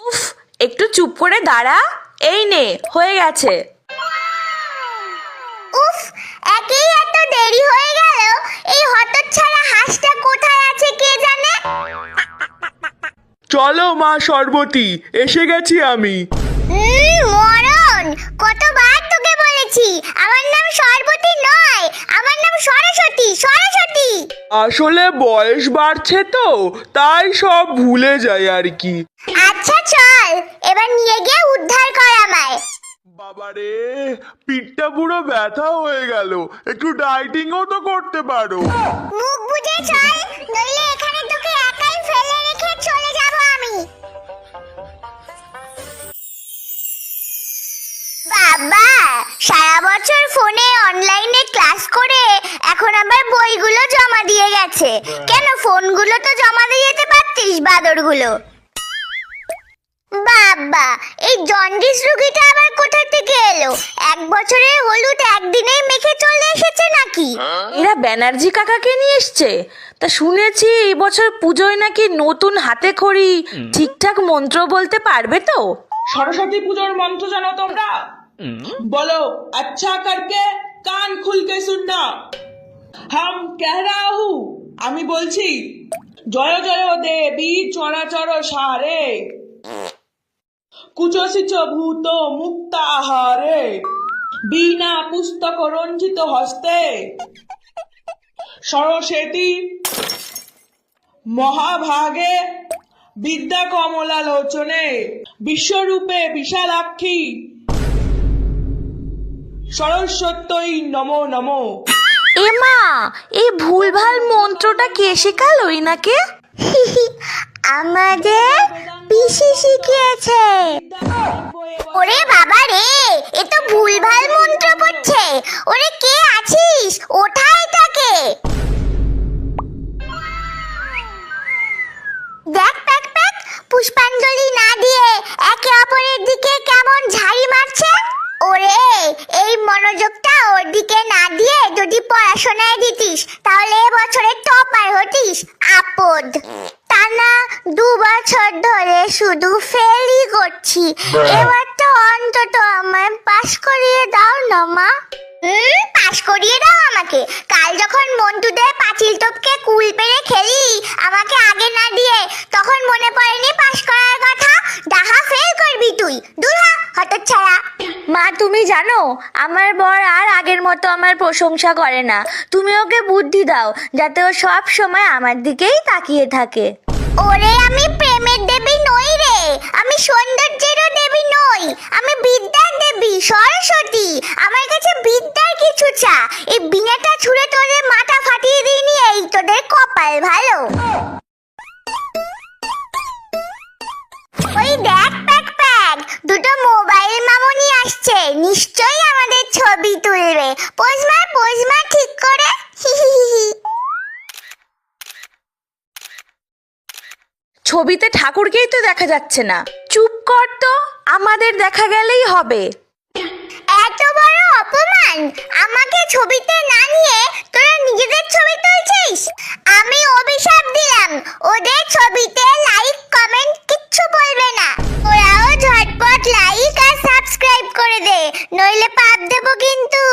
উফ, একটু চুপ করে দাঁড়া। এই নে, হয়ে গেছে। উফ, একেই এত দেরি হয়ে গেল। এই হতচ্ছাড়া হাঁসটা কোথায় আছে কে জানে। চলো মা সর্বতী, এসে গেছি আমি। মরণ, কতবার তোকে বলেছি আমার নাম সর্বতী নয়, আমার নাম সরস্বতী। সরস্বতী। আসলে বয়স বাড়ছে তো, তাই সব ভুলে যাই আর কি। আচ্ছা চল, এবার নিয়ে গিয়ে উদ্ধার কর আমায়। বাবারে, পিঠটা পুরো ব্যথা হয়ে গেল। একটু ডাইটিংও তো করতে পারো। মুখ বুজে চল, নইলে এখানে তোকে একাই ফেলে রেখে চলে যাব আমি। বাবা, সারা বছর ফোনে অনলাইনে ক্লাস করে এখন আবার বইগুলো জমা দিয়ে গেছে। কেন ফোনগুলো তো জমা দিয়ে যেতে পারতিস, বাদরগুলো। বাবা, এই জন্ডিস রোগীটা আবার কোথা থেকে এলো? এক বছরের হলুদ একদিনেই মেখে চলে এসেছে নাকি? এরা ব্যানার্জি কাকাকে নিয়ে এসছে। তা শুনেছি এই বছর পুজোয় নাকি নতুন হাতে খড়ি ঠিকঠাক মন্ত্র বলতে পারবে তো? সরস্বতী পুজোর মন্ত্র জানো তোমরা? বলো, अच्छा करके कान खुल के सुनना। हम कह रहा हूँ, আমি বলছি, জয় জয় দেবী চরাচর সারে, কুচসিচ ভূত মুক্তাহারে, বিনা পুস্তক রঞ্জিত হস্তে, সরস্বতী মহাভাগে বিদ্যা কমলা লোচনে, বিশ্বরূপে বিশালাক্ষী সরস্বত্যই নমো নমো। এমা, এই ভুলভাল মন্ত্রটা কে শেখালো ইনাকে? আমাদের পিসি শিখিয়েছে। ওরে বাবা রে, এ তো ভুলভাল মন্ত্র পড়ছে। ওরে কে আছিস, ওঠাই তাকে। দেখ প্যাক প্যাক, পুষ্পাঞ্জলি না দিয়ে একে অপরের দিকে কেমন ঝাড়ি মারছে। ওরে, এই মনোযোগটা ওর দিকে না দিয়ে যদি পড়াশোনায় দিতিস তাহলে এবছরে টপার হতিস। আপদ, টানা 2 বছর ধরে শুধু ফেলই করছি। এবার তো অন্তত আমায় পাশ করিয়ে দাও না মা। পাশ করিয়ে দাও আমাকে? কাল যখন মন্টুদের পাঁচিল টপকে কুল পেরে খেলি আমাকে আগে না দিয়ে, তখন মনে পড়েনি পাশ করার কথা? ডাহা ফেল করবি তুই, দূর হ হতচ্ছাড়া। মা, তুমি জানো আমার বর আর আগের মতো আমার প্রশংসা করে না। তুমি ওকে বুদ্ধি দাও যাতে ও সব সময় আমার দিকেই তাকিয়ে থাকে। ওরে, আমি প্রেমের দেবী নই রে, আমি সৌন্দর্যেরও দেবী নই, আমি বিদ্যার দেবী সরস্বতী। আমার কাছে বিদ্যার কিছু চা। এই বিনাটা ছুঁড়ে তোদের মাথা ফাটিয়ে দিইনি, এই তোদের কপাল ভালো। ওই দেখ প্যাক প্যাক, দুটো মোবাইল মামুনি আসছে, নিশ্চয়ই আমাদের ছবি তুলবে। পোজমা ঠিক করে। ছবিতে ঠাকুরকেই তো দেখা যাচ্ছে না। চুপ কর তো, আমাদের দেখা গেলেই হবে। এত বড় অপমান! আমাকে ছবিতে না নিয়ে তোরা নিজেদের ছবি তুলছিস। আমি অভিশাপ দিলাম, ওদের ছবিতে লাইক কমেন্ট কিচ্ছু বলবে না। ওরাও ঝটপট লাইক আর সাবস্ক্রাইব করে দে, নইলে পাপ দেবো কিন্তু।